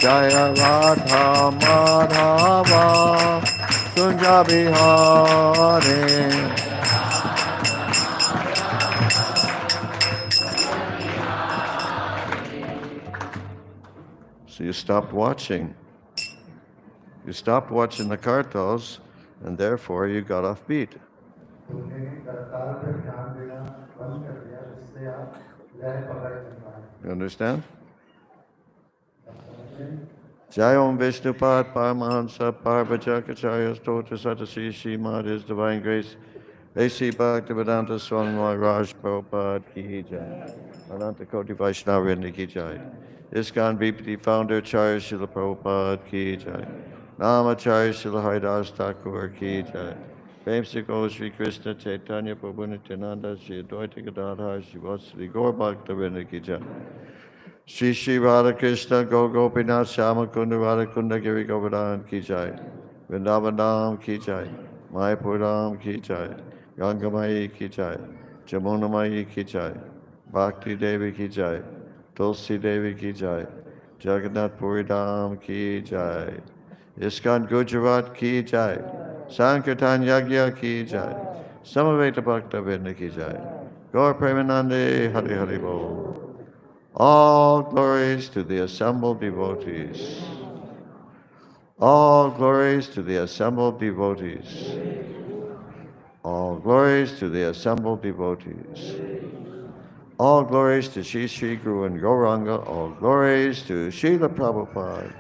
Jaya Radha Madhava Kunja Bihari. So you stopped watching. You stopped watching the kartals, and therefore you got off beat. You understand? Jayom Vishnupad Paramahansa Parvajakacharya Stota Satasi Shrimad His Divine Grace A.C. Bhaktivedanta Swami Maharaj Prabhupada Ki Jai. Ananta Koti Vaishnavrinda Ki Jai. ISKCON VPT Founder Charya Srila Prabhupada Ki Jai. Namacharya Srila Haridas Thakur Ki Jai. Premsiko Sri Krishna Chaitanya Prabhu Nityananda Sri Advaita Gadadhar Sri Vatsali Gaur Bhaktivinoda Ki Jai. Shri Shri Radha Krishna Go Gopinath Shama Kunda Radha Kunda Giri Govardhan Ki Jai. Vrindavan Ki Jai. Mayapur Dham Ki Jai. Gangamayi Ki Jai. Jamunamayi Ki Jai. Bhakti Devi Ki Jai. Tulsi Devi Ki Jai. Jagannath Puri Dham Ki Jai. ISKCON Gujarat Ki Jai. Sankirtan Yagya Ki Jai. Samaveta Bhakta Vrinda Ki Jai. Gaur Premanande Hari Hari Bol. All glories to the assembled devotees. All glories to the assembled devotees. All glories to the assembled devotees. All glories to Shri Shri Guru and Gauranga. All glories to Srila Prabhupada.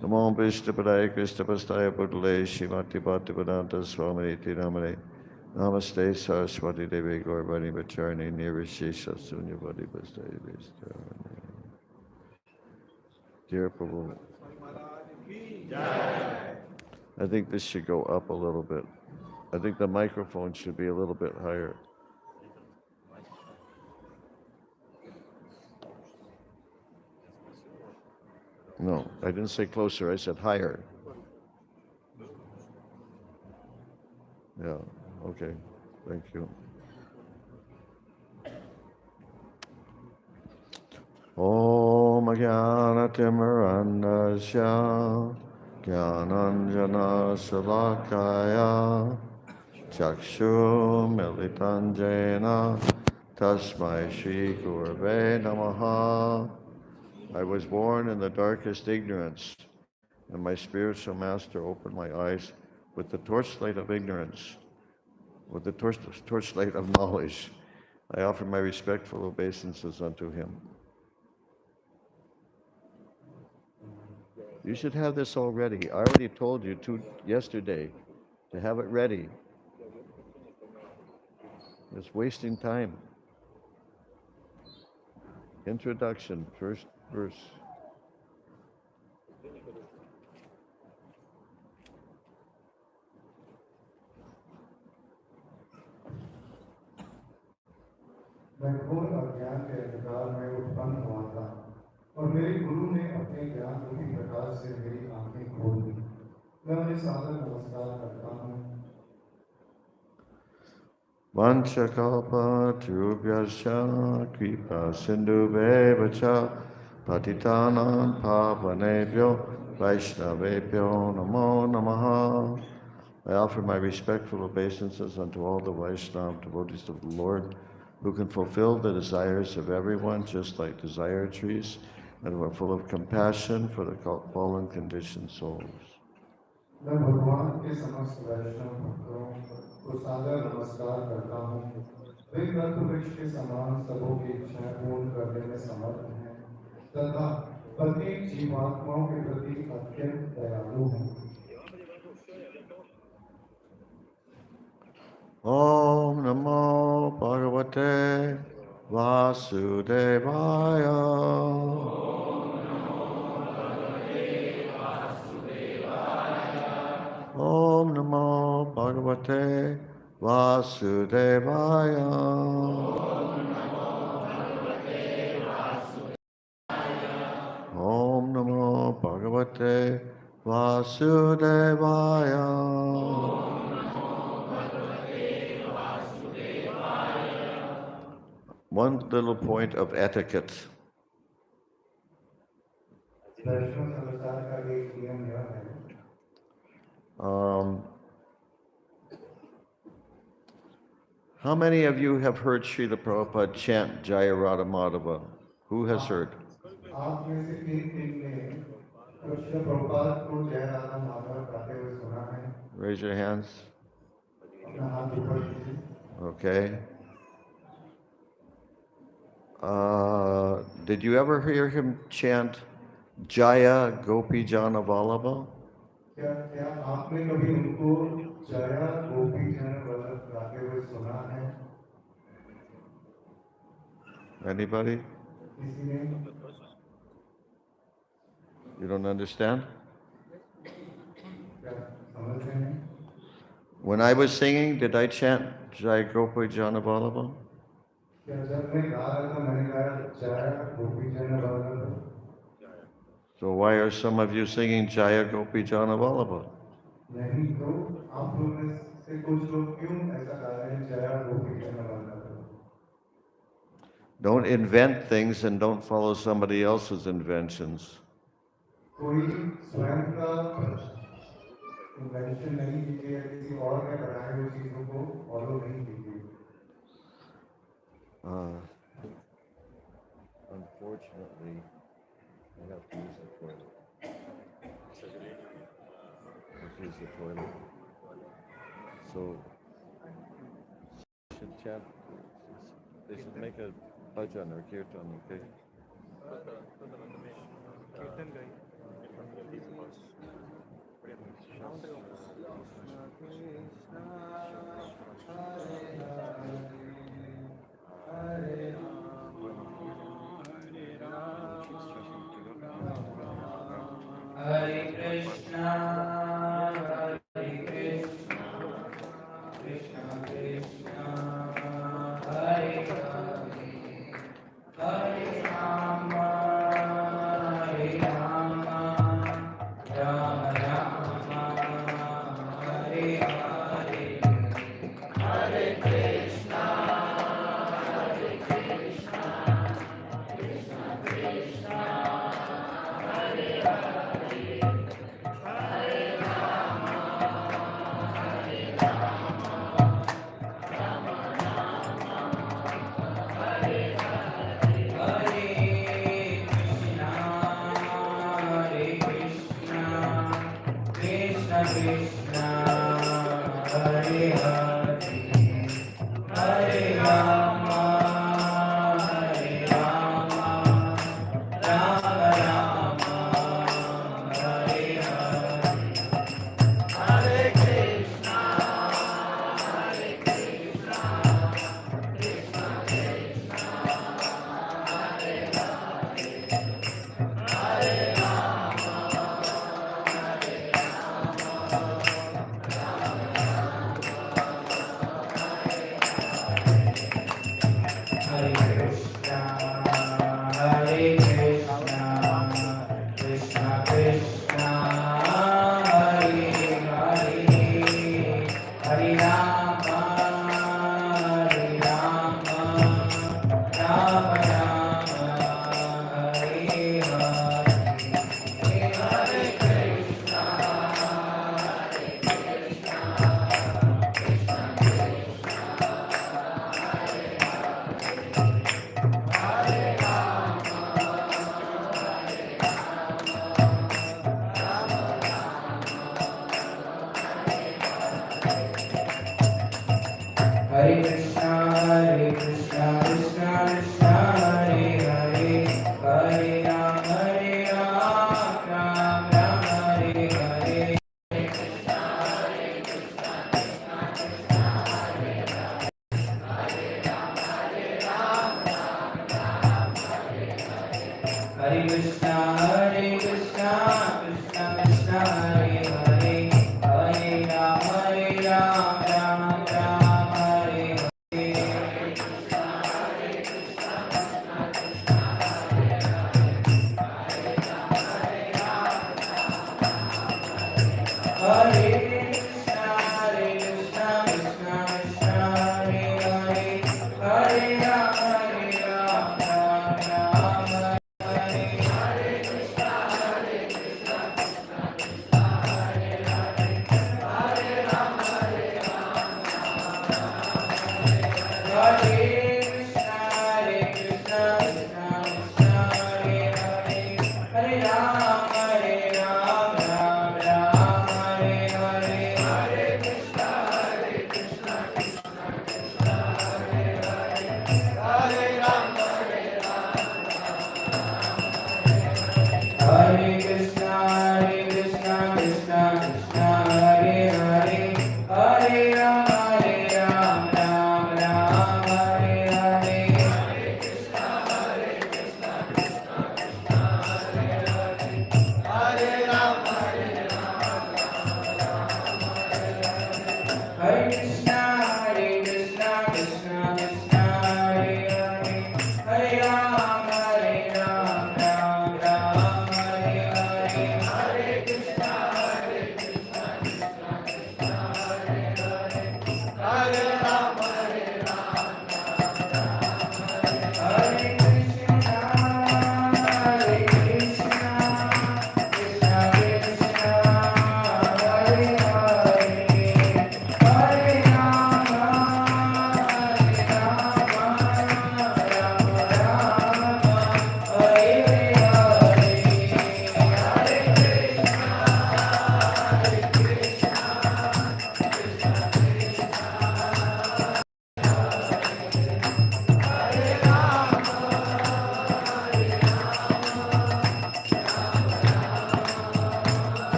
Namo Vishnupadaya Krishna Pastaya Buddhale Shrimati Bhaktivedanta Swami Iti Namane. Namaste Saraswati Devi Gauravani Bacharani Nirvishesha Sunyavadi Bhastavi. Dear Prabhu, I think this should go up a little bit. I think the microphone should be a little bit higher. No, I didn't say closer, I said higher. Yeah, okay, thank you. Om Jnanatimirandasya Jnananjana Salakaya Chakshu Militanjena Tasmai Shri Gurave Namaha. I was born in the darkest ignorance, and my spiritual master opened my eyes with the torchlight of ignorance, with the torchlight of knowledge. I offer my respectful obeisances unto him. You should have this all ready. I already told you yesterday to have it ready. It's wasting time. Introduction, first verse. मैं घोर अज्ञान के अंधकार में उत्पन्न हुआ था और मेरे गुरु ने अपने ज्ञान रूपी प्रकाश से मेरी आंखें खोल दी। मैं उन्हें सादर नमस्कार करता हूँ। Vanchakalpatarubhyasya kripa sindhubheva patitanam pavanebhyo vaishnavebhyo namo namaha. I offer my respectful obeisances unto all the Vaishnava devotees of the Lord, who can fulfill the desires of everyone, just like desire trees, and who are full of compassion for the fallen conditioned souls. मैं भगवान के समस्त वैष्णव भक्तों को सादर नमस्कार करता हूँ। वे कल्पवृक्ष के समान सबों की इच्छाएं पूर्ण करने में समर्थ हैं तथा प्रत्येक जीवात्माओं के प्रति अत्यंत दयालु हैं। Om Namo Bhagavate Vasudevaya. Om Namo Bhagavate Vasudevaya. Om Namo Bhagavate Vasudevaya. One little point of etiquette. वैष्णव संप्रदाय का एक नियम यह है How many of you have heard Srila Prabhupada chant Jaya Radha Madhava? Who has heard? आप में से किन ने श्री प्रभुपाद को जय राधा माधव गाते हुए सुना है? Raise your hands. अपना हाथ ऊपर कीजिए। Okay. Did you ever hear him chant Jaya Gopi Jana Vallabha? क्या आपने कभी उनको जया गोपी जन वल्लभ गाते हुए सुना है? Anybody? किसी ने? You don't understand? क्या समझ रहे हैं? When I was singing, did I chant Jaya Gopi Jana Vallabha? क्या जब मैं गा रहा था मैंने गाया जया गोपी जन Vallabh? So why are some of you singing Jaya Gopi Jana Vallabha? नहीं तो आप लोग में से कुछ लोग क्यों ऐसा गा रहे हैं जया गोपी जन Vallabh? Don't invent things and don't follow somebody else's inventions. कोई स्वयं का इन्वेंशन नहीं कीजिए या किसी और ने बनाए हुए चीजों को फॉलो नहीं कीजिए। Unfortunately, I have to use the toilet. Let's use the toilet. So, should chant. They should make a bhajan or kirtan, okay?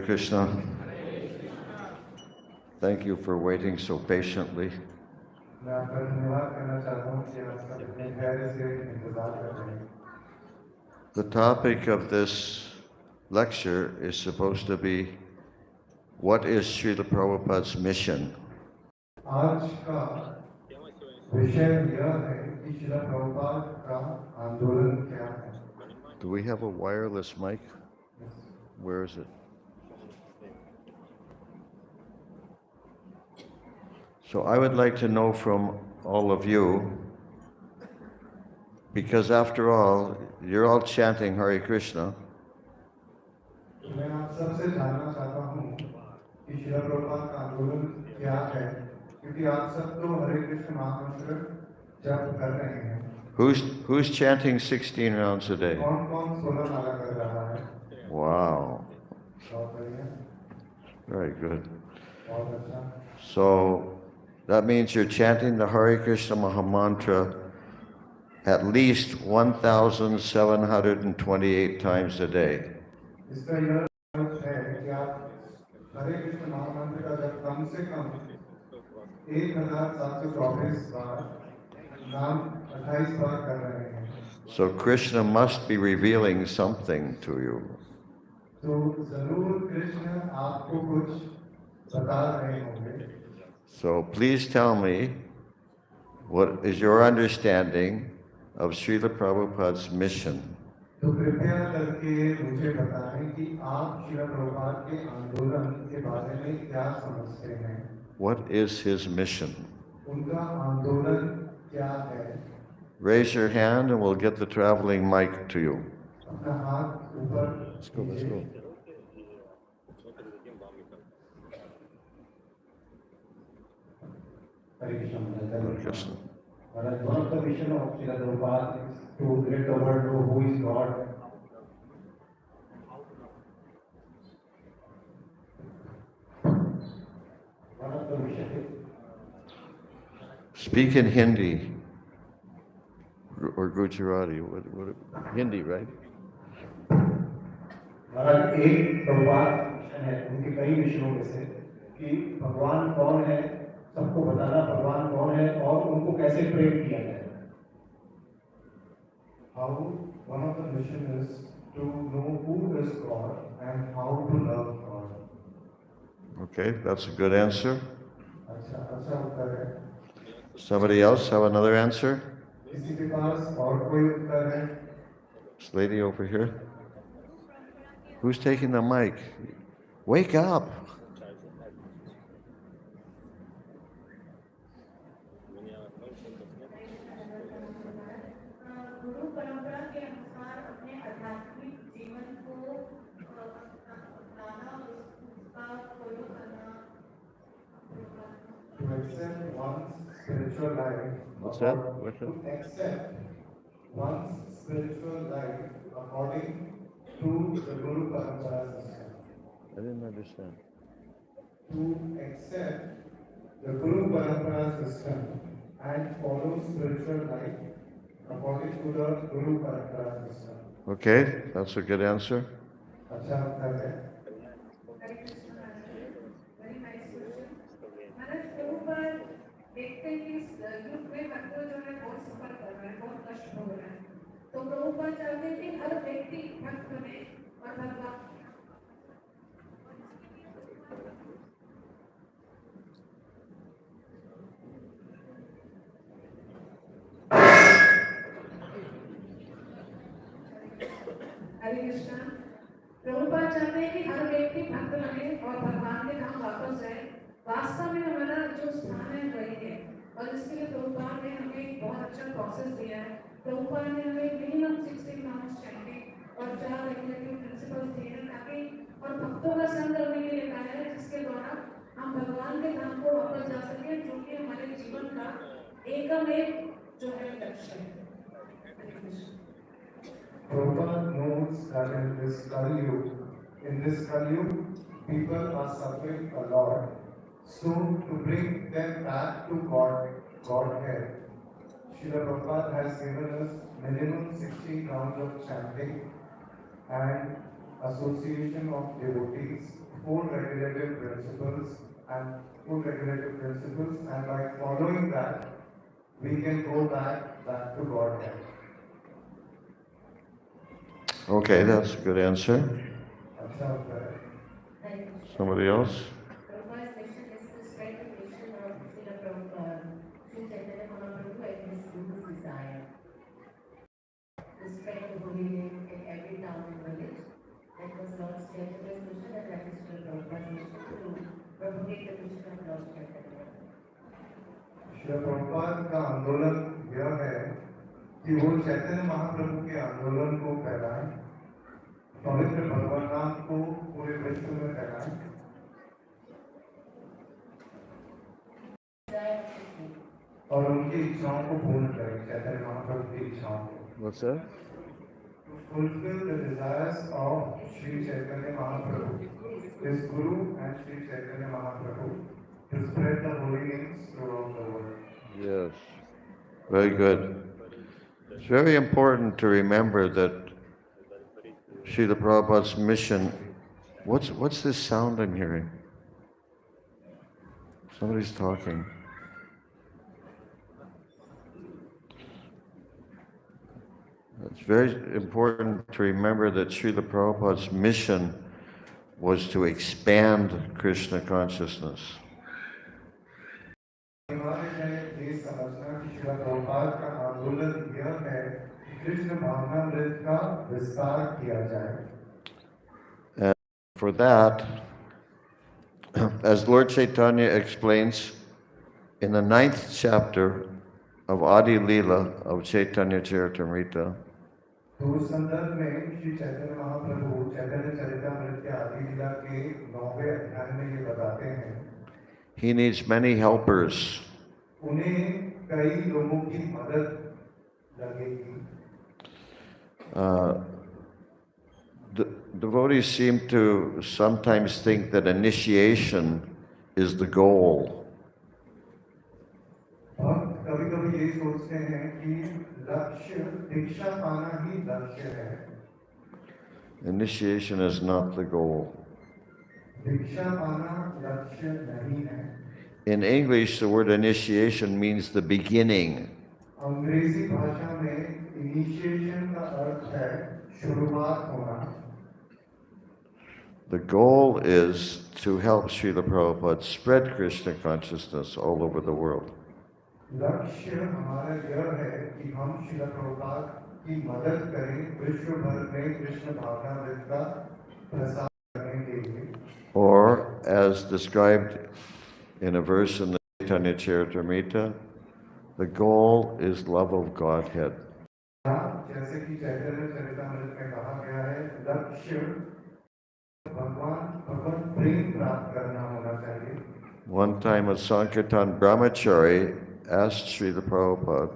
Hare Krishna. Thank you for waiting so patiently. मैं आपका धन्यवाद करना चाहता हूँ कि आप सब इतने धैर्य से इंतजार कर रहे हैं। The topic of this lecture is supposed to be, what is Srila Prabhupada's mission? आज का विषय यह है कि श्रील प्रभुपाद का आंदोलन क्या है। Do we have a wireless mic? Where is it? So I would like to know from all of you, because after all, you're all chanting Hare Krishna. मैं आप सबसे जानना चाहता हूँ कि श्रील प्रभुपाद का आंदोलन क्या है, क्योंकि आप सब तो हरे कृष्ण महामंत्र जप कर रहे हैं। Who's chanting 16 rounds a day? कौन कौन 16 माला कर रहा है? Wow, बहुत बढ़िया, very good. बहुत अच्छा। So that means you're chanting the Hare Krishna Mahamantra at least 1,728 times a day. इसका यह अर्थ है कि आप हरे कृष्ण महामंत्र का जप कम से कम 1,724 बार, नाम 28 बार कर रहे हैं। So Krishna must be revealing something to you. तो जरूर कृष्ण आपको कुछ बता रहे होंगे। So please tell me, what is your understanding of Srila Prabhupada's mission? तो कृपया करके मुझे बताएं कि आप श्रील प्रभुपाद के आंदोलन के बारे में क्या समझते हैं। What is his mission? उनका आंदोलन क्या है? Raise your hand and we'll get the traveling mic to you. अपना हाथ ऊपर कीजिए। हरे Krishna. One of the mission of Srila Prabhupada is to let the world know who is God. One of the mission. Speak in Hindi or Gujarati. Hindi, right? महाराज एक Prabhupada mission है, उनके कई मिशनों में से कि भगवान कौन है, सबको बताना भगवान कौन है और उनको कैसे प्रेम किया जाए। How one of the mission is to know who is God and how to love God. Okay, that's a good answer. अच्छा उत्तर है। Somebody else have another answer? किसी के पास और कोई उत्तर है? This lady over here. Who's taking the mic? Wake up. To accept one's spiritual life. What's that? To accept one's spiritual life according to the Guru Parampara system. I didn't understand. To accept the Guru Parampara system and follow spiritual life according to the Guru Parampara system. Okay, that's a good answer. अच्छा उत्तर है। Very nice question. महाराज प्रभुपाद देखते हैं कि इस युग में भक्त जो है बहुत सफर कर रहे हैं, बहुत कष्ट हो रहे हैं, तो प्रभुपाद चाहते हैं कि हर व्यक्ति भक्त बने और भगवान हरे कृष्ण। प्रभुपाद चाहते हैं कि हर व्यक्ति भक्त बने और भगवान के धाम वापस जाए। वास्तव में हमारा जो स्थान है वही है, और इसके लिए प्रभुपाद ने हमें एक बहुत अच्छा प्रोसेस दिया है। प्रभुपाद ने हमें मिनिमम 16 राउंड्स चैंटिंग और 4 रेगुलेटरी प्रिंसिपल्स दिए हैं, ताकि और भक्तों का संग करने के लिए कहा है, जिसके द्वारा हम भगवान के धाम को वापस जा सके, जो कि हमारे जीवन का एकम एक जो है लक्ष्य है। हरे Krishna. Prabhupada knows that in this Kali Yuga, people are suffering a lot. So to bring them back to Godhead, Srila Prabhupada has given us minimum 16 rounds of chanting and association of devotees four regulative principles, and by following that, we can go back to Godhead. Okay, that's a good answer. अच्छा उत्तर है. Somebody else? Prabhupada's mission is to spread the mission of Srila Prabhupada, Sri Chaitanya Mahaprabhu, and his Guru's desire to spread the holy name in every town and village. That was Lord Chaitanya's mission, and that is Srila Prabhupada's mission to propagate the mission of Lord Chaitanya. Shri Prabhupada का आंदोलन यह है कि वो चैतन्य महाप्रभु के आंदोलन को फैलाएं, पवित्र भगवान नाम को पूरे विश्व में फैलाएं और उनकी इच्छाओं को पूर्ण करें, चैतन्य महाप्रभु की इच्छाओं को. What's that? To fulfill the desires of Sri Chaitanya Mahaprabhu, his Guru and Sri Chaitanya Mahaprabhu, to spread the holy names throughout the world. Yes. Very good. It's very important to remember that Srila Prabhupada's mission. What's this sound I'm hearing? Somebody's talking. It's very important to remember that Srila Prabhupada's mission was to expand Krishna consciousness. Himalaya में ये समझना कि श्रील प्रभुपाद का आंदोलन यह है कि कृष्ण भावनामृत का विस्तार किया जाए. And for that, as Lord Chaitanya explains in the 9th chapter of Adi Leela of Chaitanya Charitamrita, तो उस संदर्भ में श्री चैतन्य महाप्रभु चैतन्य चरितामृत के आदि लीला के 9वें अध्याय में ये बताते हैं he needs many helpers. उन्हें कई लोगों की मदद लगेगी. The devotees seem to sometimes think that initiation is the goal. भक्त कभी-कभी ये सोचते हैं कि लक्ष्य दीक्षा पाना ही लक्ष्य है. Initiation is not the goal. दीक्षा पाना लक्ष्य नहीं है. In English, the word initiation means the beginning. अंग्रेजी भाषा में इनिशिएशन का अर्थ है शुरुआत होना. The goal is to help Srila Prabhupada spread Krishna consciousness all over the world. लक्ष्य हमारा यह है कि हम श्रील प्रभुपाद की मदद करें विश्व भर में कृष्ण भावनामृत का प्रसार करने के लिए. Or, as described in a verse in the Chaitanya Charitamrita, the goal is love of Godhead. जैसे कि चैतन्य चरितामृत में कहा गया है, लक्ष्य भगवान प्रेम प्राप्त करना होना चाहिए. One time a Sankirtan brahmachari asked Srila Prabhupada,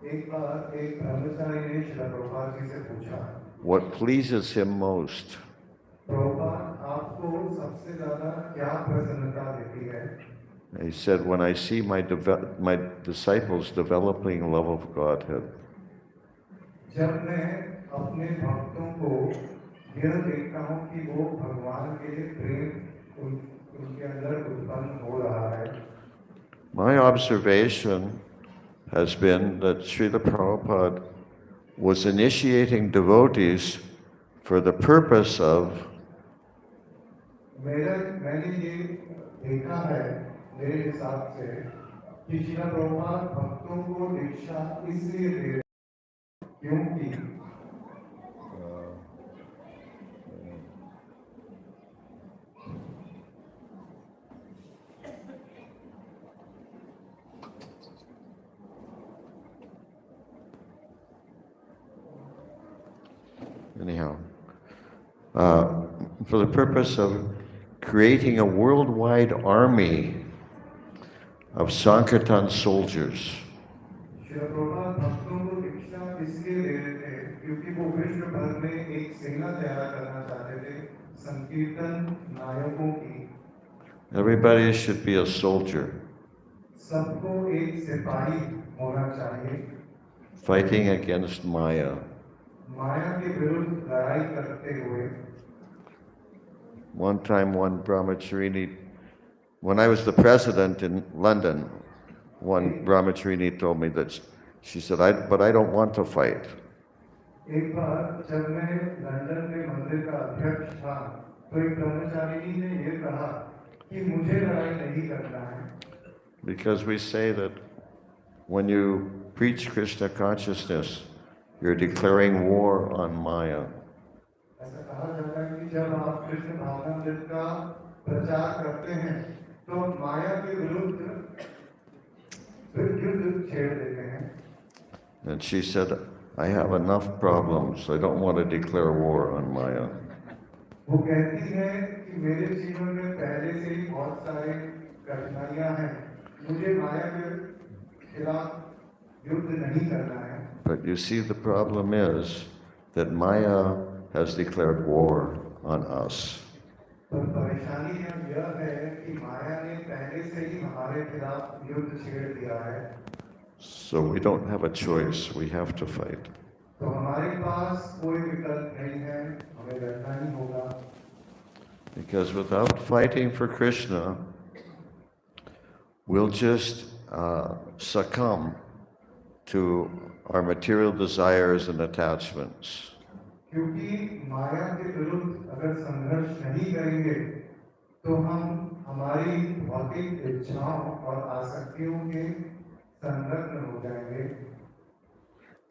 एक बार एक ब्रह्मचारी ने श्रील प्रभुपाद जी से पूछा, what pleases him most? Prabhupada आपको सबसे ज्यादा क्या प्रसन्नता देती है? He said, when I see my disciples developing love of Godhead. जब मैं अपने भक्तों को यह देखता हूँ कि वो भगवान के प्रेम उनके अंदर उत्पन्न हो रहा है. My observation has been that Srila Prabhupada was initiating devotees for the purpose of मैंने ये देखा है मेरे हिसाब से कि श्रील प्रभुपाद भक्तों को दीक्षा इसलिए दे रहे हैं क्योंकि anyhow, for the purpose of creating a worldwide army of Sankirtan soldiers. Srila Prabhupada भक्तों को दीक्षा इसलिए दे रहे थे क्योंकि वो विश्व भर में एक सेना तैयार करना चाहते थे संकीर्तन नायकों की. Everybody should be a soldier, सबको एक सिपाही होना चाहिए. fighting against Maya. माया के विरुद्ध लड़ाई करते हुए. One time, one brahmacharini, when I was the president in London, one brahmacharini told me that she said, but I don't want to fight. एक बार जब मैं लंदन में मंदिर का अध्यक्ष था तो एक ब्रह्मचारिणी ने ये कहा कि मुझे लड़ाई नहीं करना है Because we say that when you preach Krishna consciousness, you're declaring war on Maya. ऐसा कहा जाता है कि जब आप कृष्ण भावनामृत का प्रचार करते हैं तो माया के विरुद्ध युद्ध छेड़ देते हैं And she said, I have enough problems. I don't want to declare war on Maya. वो कहती है कि मेरे जीवन में पहले से ही बहुत सारे कठिनाइयां हैं मुझे माया के खिलाफ युद्ध नहीं करना है But you see, the problem is that Maya has declared war on us. पर परेशानी यह है कि माया ने पहले से ही हमारे खिलाफ युद्ध छेड़ दिया है So we don't have a choice. We have to fight. तो हमारे पास कोई विकल्प नहीं है हमें लड़ना ही होगा Because without fighting for Krishna, we'll just succumb to our material desires and attachments. क्योंकि माया के विरुद्ध अगर संघर्ष नहीं करेंगे तो हम हमारी भौतिक इच्छाओं और आसक्तियों के संलग्न हो जाएंगे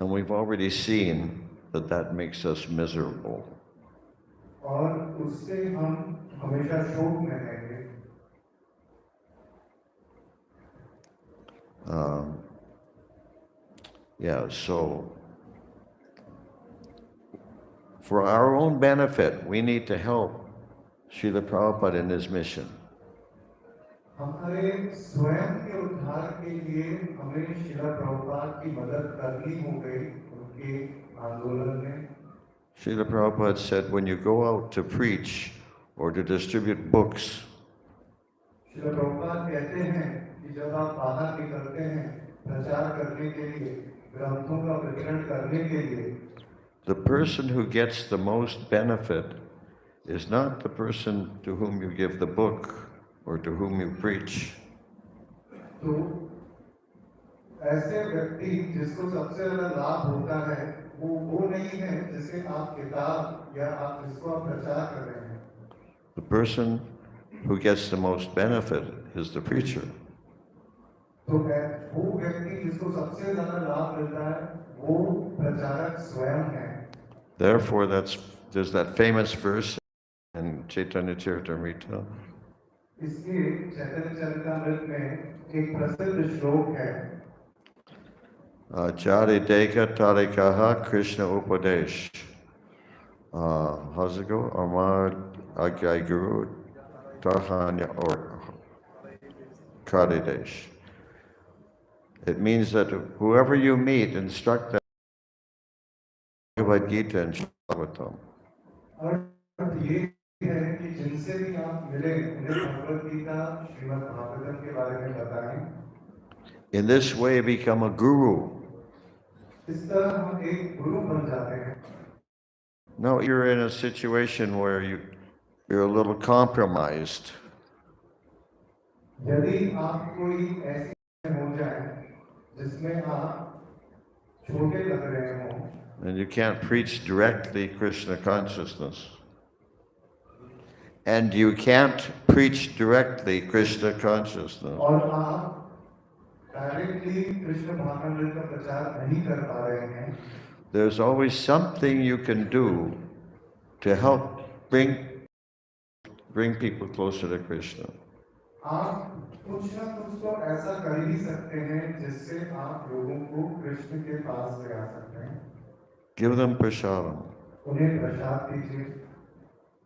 And we've already seen that that makes us miserable. और उससे हम हमेशा शोक में रहेंगे Yeah, so for our own benefit, we need to help Srila Prabhupada in his mission. हमारे स्वयं के उद्धार के लिए हमें श्रीला प्रभुपाद की मदद करनी हो गई उनके आंदोलन में Srila Prabhupada said, when you go out to preach or to distribute books, Srila Prabhupada कहते हैं कि जब आप बाहर निकलते हैं प्रचार करने के लिए ग्रंथों का वितरण करने के लिए the person who gets the most benefit is not the person to whom you give the book or to whom you preach. तो ऐसे व्यक्ति जिसको सबसे ज्यादा लाभ होता है वो नहीं है जिसे आप किताब या आप जिसको आप प्रचार कर रहे हैं The person who gets the most benefit is the preacher. तो वो व्यक्ति जिसको सबसे ज्यादा लाभ मिलता है वो प्रचारक स्वयं है Therefore, there's that famous verse in Chaitanya Charitamrita. इसलिए चैतन्य चरितामृत में एक प्रसिद्ध श्लोक है Jari Deka Tarikaha Krishna Upadesh. How's it go? Amar Agyai Guru Tarhanya or Karidesh. It means that whoever you meet, instruct them Bhagavad Gita and Bhagavatam. और ये है कि जिनसे भी आप मिले उन्हें भगवद गीता श्रीमद् भागवतम के बारे में बताएं In this way, become a guru. इस तरह हम एक गुरु बन जाते हैं Now you're in a situation where you're a little compromised. यदि आप कोई ऐसी हो जाए जिसमें आप छोटे लग रहे हों And you can't preach directly Krishna consciousness. And you can't preach directly Krishna consciousness. और आप डायरेक्टली कृष्ण भावनामृत का प्रचार नहीं कर पा रहे हैं There's always something you can do to help bring people closer to Krishna. आप कुछ ना कुछ तो ऐसा कर ही सकते हैं जिससे आप लोगों को कृष्ण के पास ले आ सकते हैं Give them prasadam. उन्हें प्रसाद दीजिए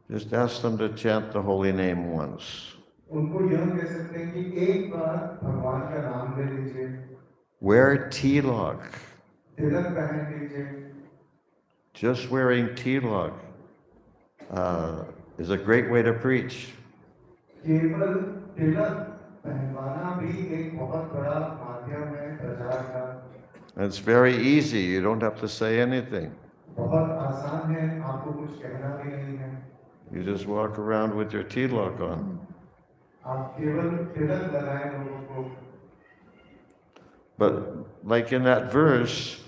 Just ask them to chant the holy name once. उनको यह कह सकते हैं कि एक बार भगवान का नाम ले लीजिए Wear tilak. तिलक पहन लीजिए Just wearing tilak is a great way to preach. केवल तिलक पहनवाना भी एक बहुत बड़ा माध्यम है प्रचार का It's very easy. You don't have to say anything. बहुत आसान है आपको कुछ कहना भी नहीं है You just walk around with your tilak on. आप केवल तिलक लगाएं लोगों को. But like in that verse,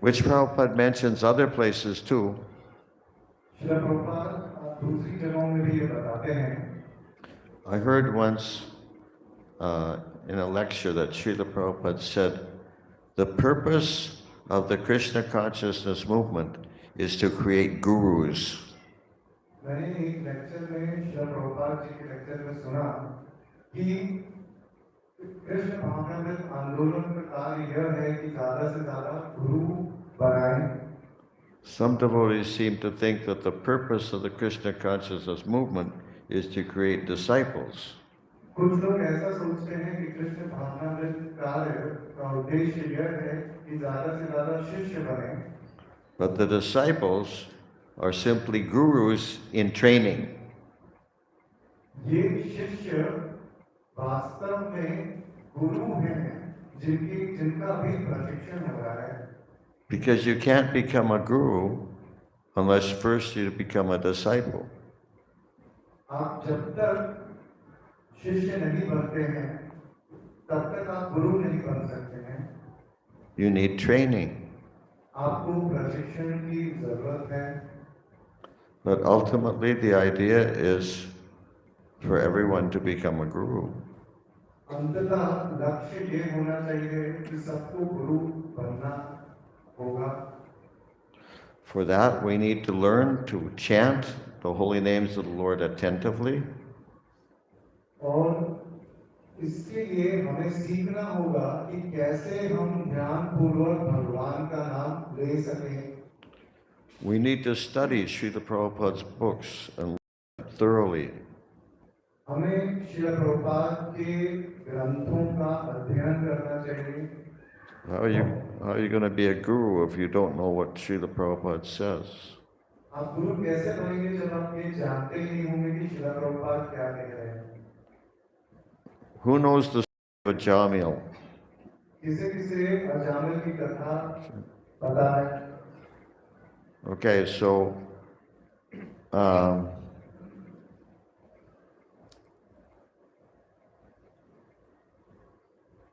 which Prabhupada mentions other places too, Srila Prabhupada दूसरी जगहों में भी ये बताते हैं. I heard once in a lecture that Srila Prabhupada said, the purpose of the Krishna consciousness movement is to create gurus. मैंने एक lecture में श्रील प्रभुपाद जी के लेक्चर में सुना कि कृष्ण भावनामृत आंदोलन का कार्य यह है कि ज्यादा से ज्यादा गुरु बनाएं. Some devotees seem to think that the purpose of the Krishna consciousness movement is to create disciples. कुछ लोग ऐसा सोचते हैं कि कृष्ण भावनामृत कार्य का उद्देश्य यह है कि ज्यादा से ज्यादा शिष्य बने. But the disciples are simply gurus in training. ये शिष्य वास्तव में गुरु हैं जिनका भी प्रशिक्षण हो रहा है. Because you can't become a guru unless first you become a disciple. आप जब तक शिष्य नहीं बनते हैं तब तक आप गुरु नहीं बन सकते हैं. You need training. आपको प्रशिक्षण की जरूरत है. But ultimately the idea is for everyone to become a guru. अंततः लक्ष्य ये होना चाहिए कि सबको गुरु बनना होगा. For that we need to learn to chant the holy names of the Lord attentively. और इसके लिए हमें सीखना होगा कि कैसे हम ध्यानपूर्वक भगवान का नाम ले सकें. We need to study Srila Prabhupada's books and learn thoroughly. हमें श्रील प्रभुपाद के ग्रंथों का अध्ययन करना चाहिए. How are you going to be a guru if you don't know what Srila Prabhupada says? आप गुरु कैसे बनेंगे जब आप ये जानते ही नहीं होंगे कि श्रील प्रभुपाद क्या कह रहे हैं. Who knows the story of Jamil? किसे किसे अजामिल की कथा पता है. Okay, so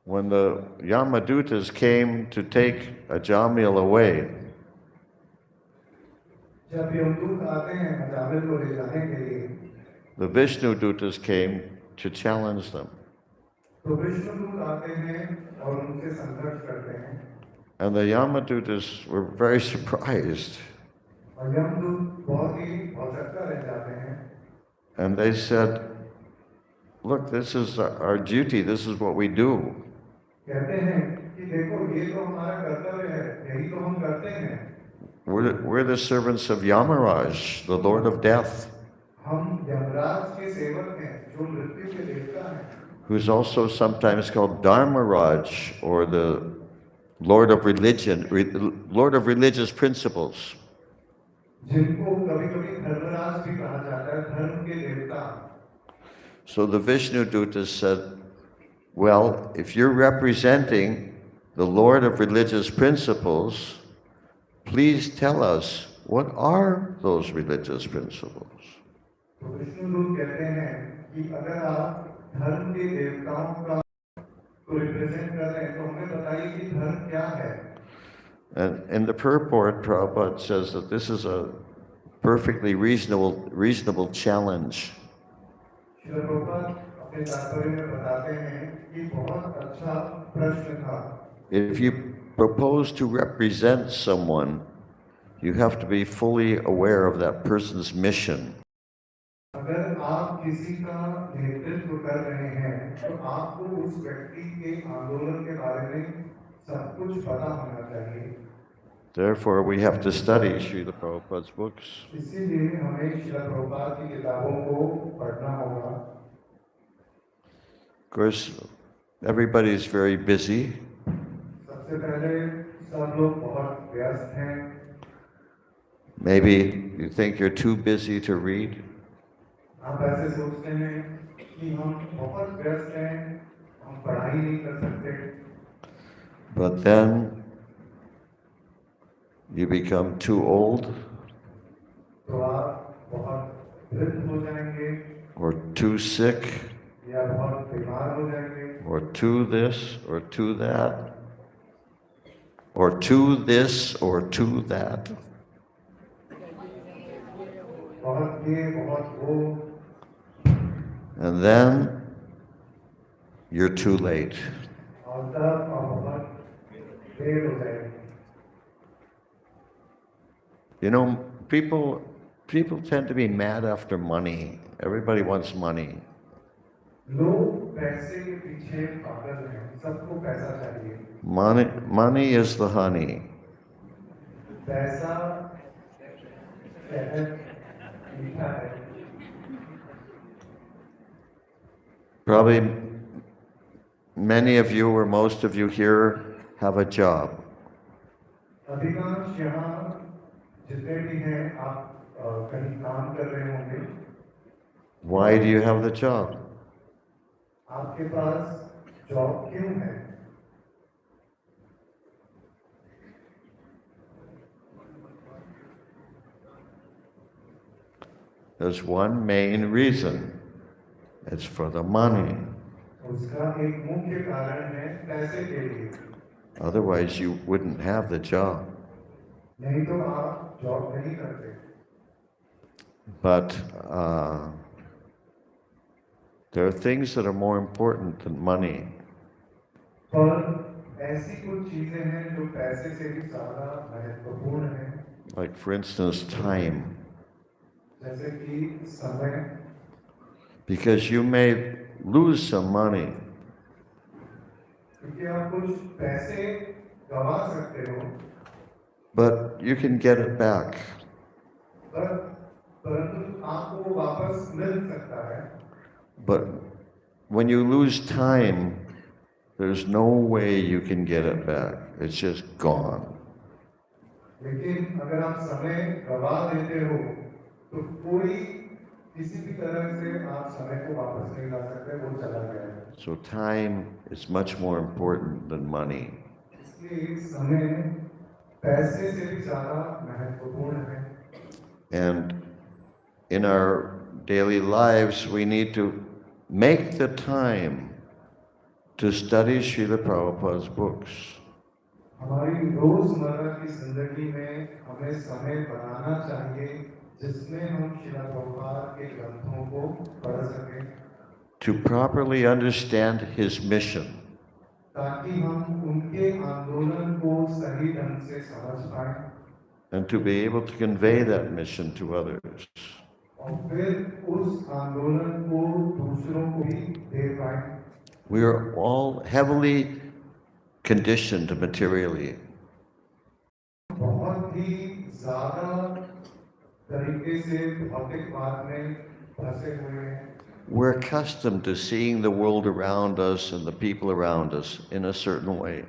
when the Yamadutas came to take Jamil away, जब यमदूत आते हैं अजामिल को ले जाने के लिए the Vishnu Dutas came to challenge them. तो विष्णुदूत आते हैं और उनसे संघर्ष करते हैं. And the Yamadutas were very surprised. और यमदूत बहुत ही भौचक्का रह जाते हैं. And they said, look, this is our duty, this is what we do. कहते हैं कि देखो ये तो हमारा कर्तव्य है, यही तो हम करते हैं. We're the servants of Yamaraj, the Lord of Death, हम यमराज के सेवक हैं जो मृत्यु के देवता हैं. who's also sometimes called Dharmaraj, or the Lord of Religion, Lord of Religious Principles. जिनको कभी-कभी धर्मराज भी कहा जाता है, धर्म के देवता. So the Vishnu Dutas said, well, if you're representing the Lord of Religious Principles, please tell us, what are those religious principles? तो विष्णुदूत कहते हैं कि अगर आप धर्म के देवताओं का को रिप्रेजेंट कर रहे हैं तो हमें बताइए कि धर्म क्या है. And in the purport, Prabhupada says that this is a perfectly reasonable challenge. Srila Prabhupada अपने तात्पर्य में बताते हैं कि बहुत अच्छा प्रश्न था. If you propose to represent someone, you have to be fully aware of that person's mission. अगर आप किसी का नेतृत्व कर रहे हैं तो आपको उस व्यक्ति के आंदोलन के बारे में सब कुछ पता होना चाहिए. Therefore, we have to study Srila Prabhupada's books. इसीलिए हमें श्रील प्रभुपाद की किताबों को पढ़ना होगा. Of course, everybody is very busy. सबसे पहले सब लोग बहुत व्यस्त हैं. Maybe you think you're too busy to read. आप ऐसे सोचते हैं कि हम बहुत व्यस्त हैं, हम पढ़ाई नहीं कर सकते. But then You become too old तो आप बहुत वृद्ध हो जाएंगे or too sick या बहुत बीमार हो जाएंगे or too this or too that or too this or too that. बहुत ये बहुत वो And then you're too late. और तब आप बहुत देर हो जाएगी You know, people tend to be mad after money. Everybody wants money. लोग पैसे के पीछे पागल हैं सबको पैसा चाहिए Money is the honey. पैसा शहद मीठा है Probably many of you or most of you here have a job. अधिकांश यहाँ जितने भी हैं आप कहीं काम कर रहे होंगे Why do you have the job? आपके पास जॉब क्यों है There's one main reason. It's for the money. उसका एक मुख्य कारण है पैसे के लिए Otherwise, you wouldn't have the job. नहीं तो आप जॉब नहीं करते But there are things that are more important than money. पर ऐसी कुछ चीजें हैं जो पैसे से भी ज्यादा महत्वपूर्ण हैं Like, for instance, time. जैसे कि समय Because you may lose some money, क्योंकि आप कुछ पैसे गवा सकते हो but you can get it back. परंतु आपको वो वापस मिल सकता है But when you lose time, there's no way you can get it back. It's just gone. लेकिन अगर आप समय गवा देते हो तो कोई किसी भी तरह से आप समय को वापस नहीं ला सकते वो चला गया है So time is much more important than money. इसलिए समय पैसे से भी ज्यादा महत्वपूर्ण है And in our daily lives, we need to make the time to study Srila Prabhupada's books. हमारी रोजमर्रा की जिंदगी में हमें समय बनाना चाहिए जिसमें हम श्रील प्रभुपाद के ग्रंथों को पढ़ सकें To properly understand his mission. ताकि हम उनके आंदोलन को सही ढंग से समझ पाएं And to be able to convey that mission to others. और फिर उस आंदोलन को दूसरों को भी दे पाएं We are all heavily conditioned materially. बहुत ही ज्यादा तरीके से भौतिकवाद में फंसे हुए हैं We're accustomed to seeing the world around us and the people around us in a certain way.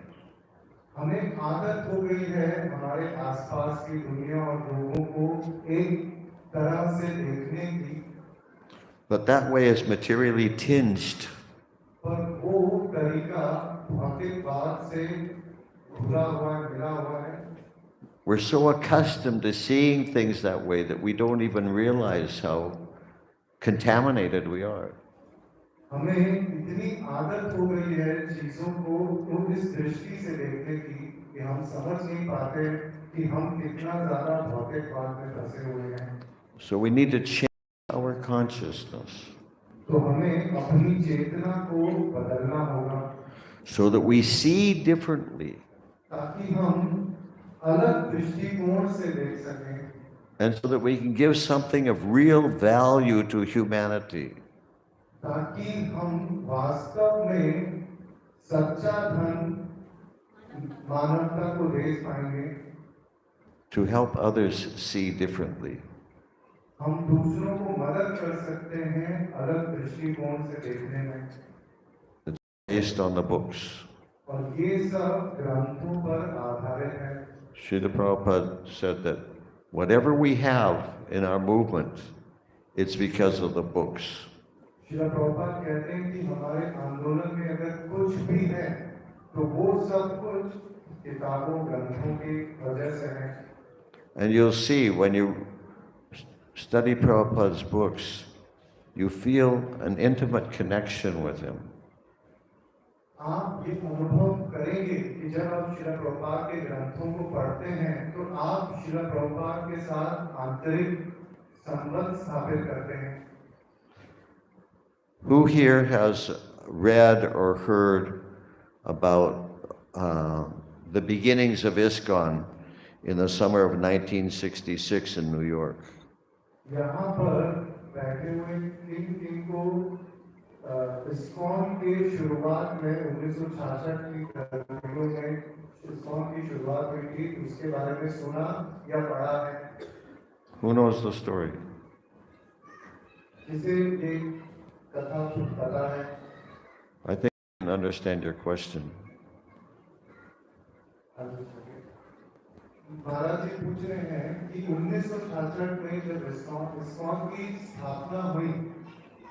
हमें आदत हो गई है हमारे आसपास की दुनिया और लोगों को एक तरह से देखने की But that way is materially tinged. पर वो तरीका भौतिकवाद से घुला हुआ है मिला हुआ है We're so accustomed to seeing things that way that we don't even realize how contaminated we are. हमें इतनी आदत हो गई है चीजों को इस दृष्टि से देखने की कि हम समझ नहीं पाते कि हम कितना ज्यादा भौतिकवाद में फंसे हुए हैं So we need to change our consciousness तो हमें अपनी चेतना को बदलना होगा so that we see differently ताकि हम अलग दृष्टिकोण से देख सकें and so that we can give something of real value to humanity. ताकि हम वास्तव में सच्चा धन मानवता को दे पाएंगे To help others see differently. हम दूसरों को मदद कर सकते हैं अलग दृष्टिकोण से देखने में It's based on the books. और ये सब ग्रंथों पर आधारित है Srila Prabhupada said that whatever we have in our movement, it's because of the books. Srila Prabhupada कहते हैं कि हमारे आंदोलन में अगर कुछ भी है तो वो सब कुछ किताबों ग्रंथों की वजह से है। And you'll see when you study Prabhupada's books, you feel an intimate connection with him. आप ये अनुभव करेंगे कि जब आप श्रील प्रभुपाद के ग्रंथों को पढ़ते हैं तो आप श्रील प्रभुपाद के साथ आंतरिक संबंध स्थापित करते हैं। Who here has read or heard about the beginnings of ISKCON in the summer of 1966 in New York? यहाँ पर बैठे हुए किन को ISKCON के शुरुआत में 1966 की गर्मियों में ISKCON की शुरुआत हुई थी, उसके बारे में सुना या पढ़ा है? Who knows the story? किसे ये कथा पता है? I think I can understand your question. महाराज जी पूछ रहे हैं कि 1966 में जब ISKCON की स्थापना हुई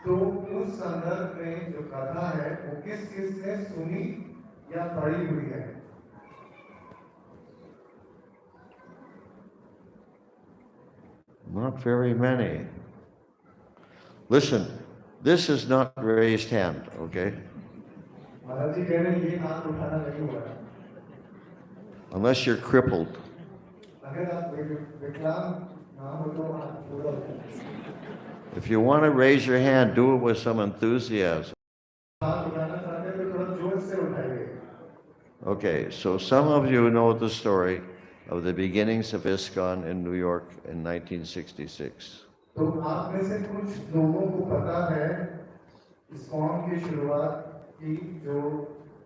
तो उस संदर्भ में जो कथा है वो किस ने सुनी या पढ़ी हुई है? Not very many. Listen, this is not raised hand, okay? महाराज जी कह रहे हैं ये हाथ उठाना नहीं हुआ है। Unless you're crippled. अगर आप विकलांग ना हो तो हाथ पूरा उठाएं। If you want to raise your hand, do it with some enthusiasm. हाथ उठाना चाहते हैं तो थोड़ा जोर से उठाइए। Okay, so some of you know the story of the beginnings of ISKCON in New York in 1966. तो आप में से कुछ लोगों को पता है ISKCON की शुरुआत की जो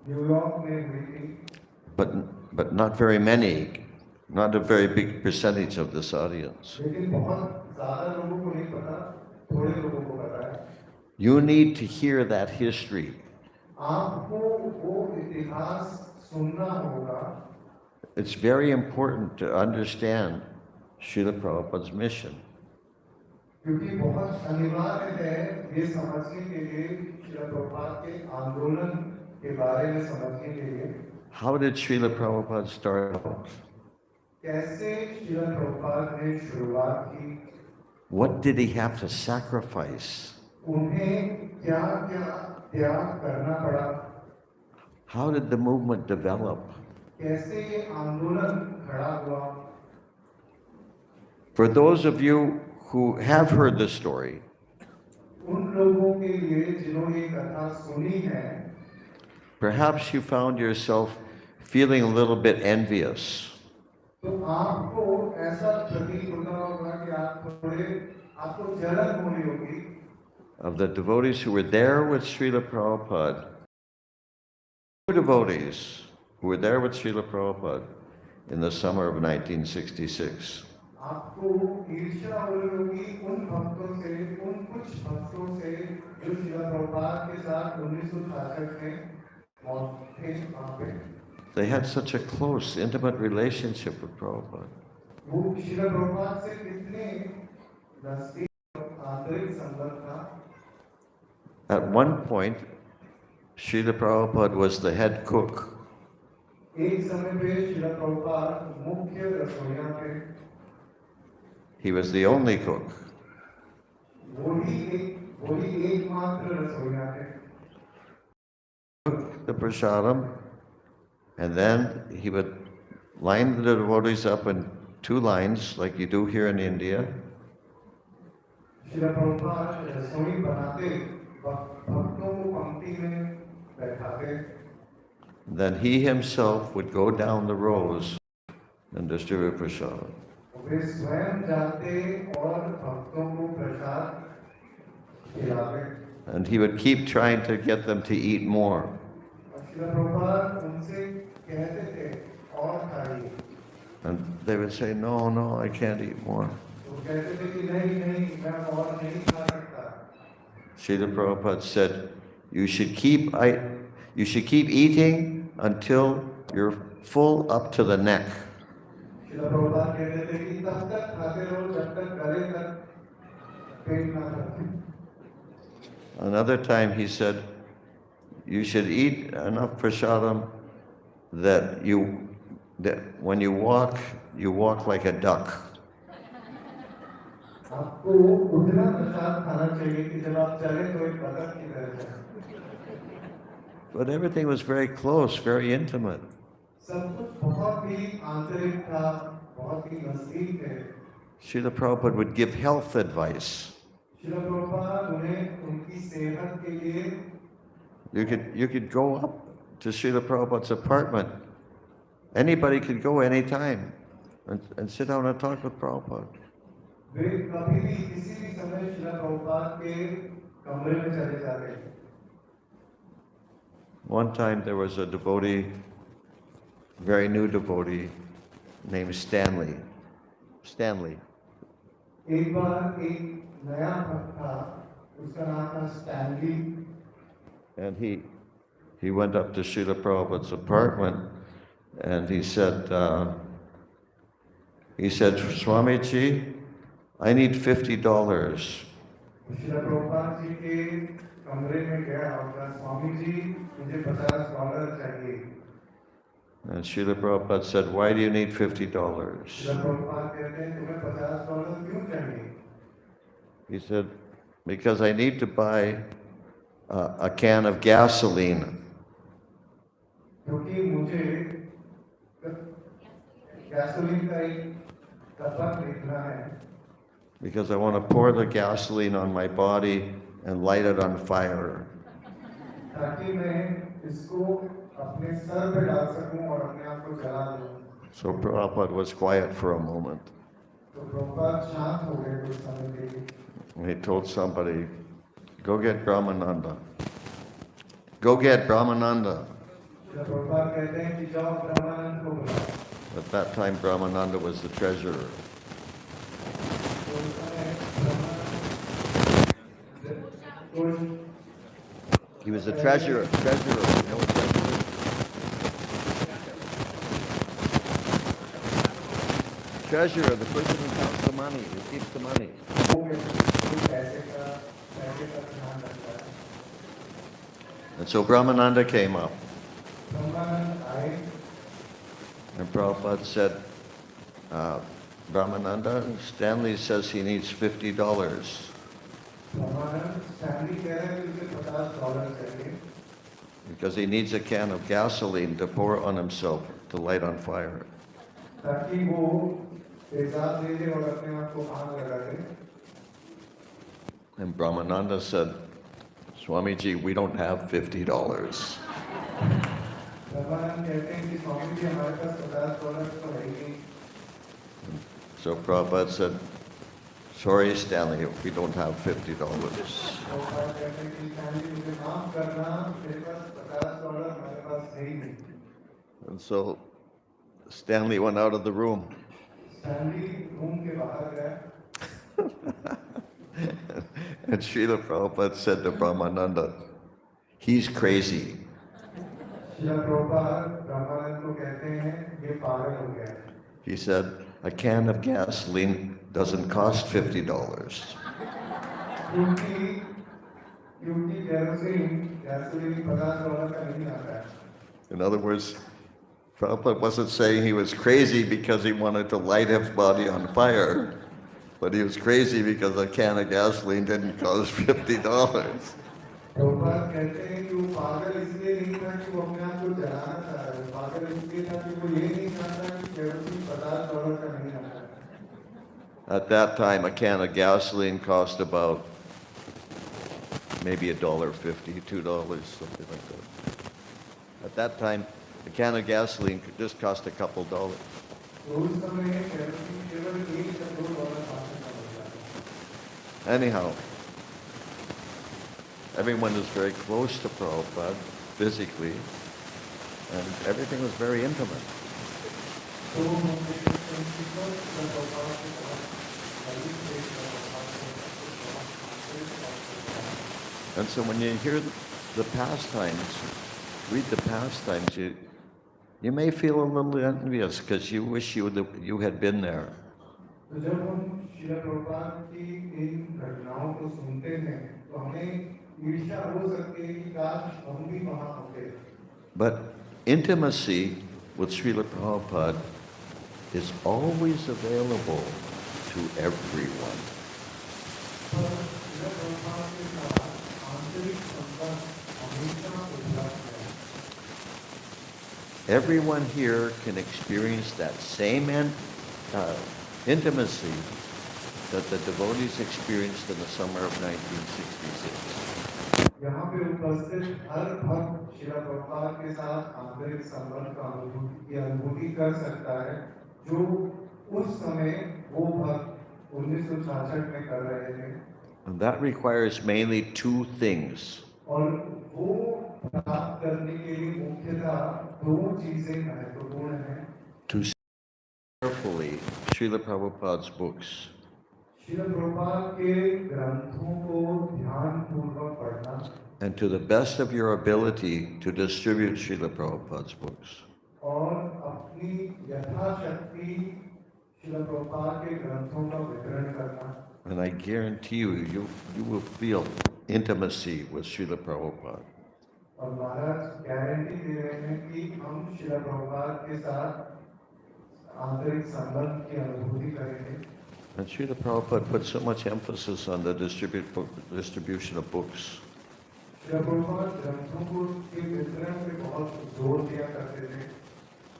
न्यूयॉर्क में हुई थी। But not very many, not a very big percentage of this audience. लेकिन बहुत ज़्यादा लोगों को नहीं पता, थोड़े लोगों को पता है। You need to hear that history. आपको वो इतिहास सुनना होगा। It's very important to understand Srila Prabhupada's mission. क्योंकि बहुत अनिवार्य है ये समझने के लिए श्रील प्रभुपाद के आंदोलन के बारे में समझने के लिए। How did Srila Prabhupada start out? कैसे श्रील प्रभुपाद ने शुरुआत की? What did he have to sacrifice? उन्हें क्या क्या त्याग करना पड़ा? How did the movement develop? कैसे ये आंदोलन खड़ा हुआ? For those of you who have heard the story, उन लोगों के लिए जिन्होंने कथा सुनी है, perhaps you found yourself feeling a little bit envious तो आपको ऐसा प्रतीत होता होगा कि आपको जलन होनी होगी of the devotees who were there with Srila Prabhupada, devotees who were there with Srila Prabhupada in the summer of 1966. आपको ईर्ष्या हो रही होगी उन भक्तों से, उन कुछ भक्तों से जो श्रील प्रभुपाद के साथ 1966 में मौजूद थे वहाँ पे। They had such a close, intimate relationship with Prabhupada. वो श्रील प्रभुपाद से कितने नजदीक आंतरिक संबंध था। At one point, Srila Prabhupada was the head cook. एक समय पे श्रील प्रभुपाद मुख्य रसोइया थे। He was the only cook. वही एकमात्र रसोइया थे। Cook the prasadam, and then he would line the devotees up in two lines, like you do here in India. Srila Prabhupada रसोई बनाते, भक्तों को पंक्ति में बैठाते। Then he himself would go down the rows and distribute prasadam. वे स्वयं जाते और भक्तों को प्रसाद खिलाते। And he would keep trying to get them to eat more. Srila Prabhupada उनसे कहते थे और खाइए। And they would say, no, no, I can't eat more. वो कहते थे कि नहीं मैं और नहीं खा सकता। Srila Prabhupada said, you should keep eating until you're full up to the neck. Srila Prabhupada कहते थे कि तब तक खाते रहो जब तक गले तक पेट ना भरे। Another time he said, you should eat enough prasadam that when you walk like a duck. आपको उतना प्रसाद खाना चाहिए कि जब आप चले तो एक बतख की तरह चलें। But everything was very close, very intimate. सब कुछ बहुत ही आंतरिक था, बहुत ही नजदीक थे। Srila Prabhupada would give health advice. Srila Prabhupada उन्हें उनकी सेहत के लिए You could go up to Srila Prabhupada's apartment. Anybody could go anytime and sit down and talk with Prabhupada. वे कभी भी किसी भी समय श्रील प्रभुपाद के कमरे में चले जाते। One time there was a devotee, very new devotee, named Stanley. एक बार एक नया भक्त था, उसका नाम था Stanley. And he went up to Srila Prabhupada's apartment and he said, Swamiji, I need $50. Srila Prabhupada ji के कमरे में गया और कहा, स्वामी जी मुझे $50 चाहिए। And Srila Prabhupada said, why do you need $50? Srila Prabhupada कहते हैं तुम्हें $50 क्यों चाहिए? He said, because I need to buy a can of gasoline. क्योंकि मुझे गैसोलीन का एक डब्बा खरीदना है। Because I want to pour the gasoline on my body and light it on fire. ताकि मैं इसको अपने सर पे डाल सकूं और अपने आप को जला दूं। So Prabhupada was quiet for a moment. तो प्रभुपाद शांत हो गए कुछ समय के लिए। And he told somebody, go get Brahmananda. Go get Brahmananda. Prabhupada कहते हैं कि जाओ ब्रह्मानंद को बुलाओ। At that time, Brahmananda was the treasurer. तो उस समय ब्रह्मानंद He was the treasurer. You know what treasurer is? Treasurer, the person who counts the money, who keeps the money. And so Brahmananda came up. And Prabhupada said, Brahmananda, Stanley says he needs $50. Because he needs a can of gasoline to pour on himself to light on fire. And Brahmananda said, Swamiji, we don't have $50. So Prabhupada said, sorry Stanley, we don't have $50. And so Stanley went out of the room. And Srila Prabhupada said to Brahmananda, he's crazy. He said, a can of gasoline doesn't cost $50. In other words, Prabhupada wasn't saying he was crazy because he wanted to light his body on fire, but he was crazy because a can of gasoline didn't cost $50. At that time, a can of gasoline cost about maybe $1.50, $2, something like that. At that time, a can of gasoline could just cost a couple dollars. Anyhow, everyone was very close to Prabhupada physically, and everything was very intimate. And so when you hear the pastimes, read the pastimes, you may feel a little envious because you wish you had been there. But intimacy with Srila Prabhupada is always available to everyone. पर शिला प्रभुपाद के साथ आंतरिक संपर्क हमेशा उपलब्ध है। Everyone here can experience that same intimacy that the devotees experienced in the summer of 1966. यहाँ पे उपस्थित हर भक्त शिला प्रभुपाद के साथ आंतरिक संबंध का अनुभूति कर सकता है, जो उस समय वो भक्त 1966 में कर रहे थे। And that requires mainly two things. और वो प्राप्त करने के लिए मुख्यतः दो चीजें महत्वपूर्ण हैं। To study carefully Srila Prabhupada's books. शिला प्रभुपाद के ग्रंथों को ध्यानपूर्वक पढ़ना And to the best of your ability to distribute Srila Prabhupada's books. और अपनी यथाशक्ति शिला प्रभुपाद के ग्रंथों का वितरण करना। And I guarantee you will feel intimacy with Srila Prabhupada. और महाराज गारंटी दे रहे हैं कि हम शिला प्रभुपाद के साथ आंतरिक संबंध की अनुभूति करेंगे। And Srila Prabhupada put so much emphasis on the distribution of books. शिला प्रभुपाद ग्रंथों को के वितरण पे बहुत जोर दिया करते थे।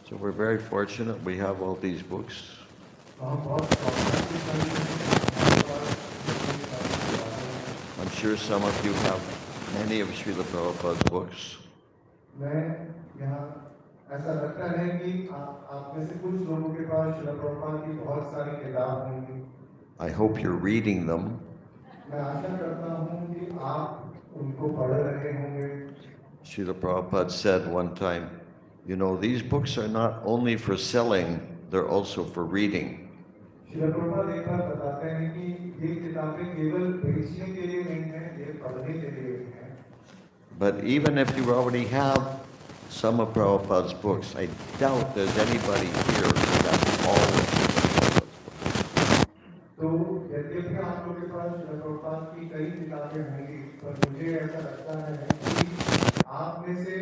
So we're very fortunate we have all these books. हम बहुत सौभाग्यशाली हैं, हमारे पास इतनी सारी किताबें हैं। I'm sure some of you have many of Srila Prabhupada's books. मैं यहाँ ऐसा लगता है कि आप में से कुछ लोगों के पास शिला प्रभुपाद की बहुत सारी किताब होंगी। I hope you're reading them. मैं आशा करता हूँ कि आप उनको पढ़ रहे होंगे। Srila Prabhupada said one time, you know, these books are not only for selling, they're also for reading. शिला प्रभुपाद एक बार बताते हैं कि ये किताबें केवल बेचने के लिए नहीं हैं, ये पढ़ने के लिए भी हैं। But even if you already have some of Prabhupada's books, I doubt there's anybody here who has all of Srila Prabhupada's books. तो यद्यपि आप लोगों के पास शिला प्रभुपाद की कई किताबें होंगी, पर मुझे ऐसा लगता है कि आप में से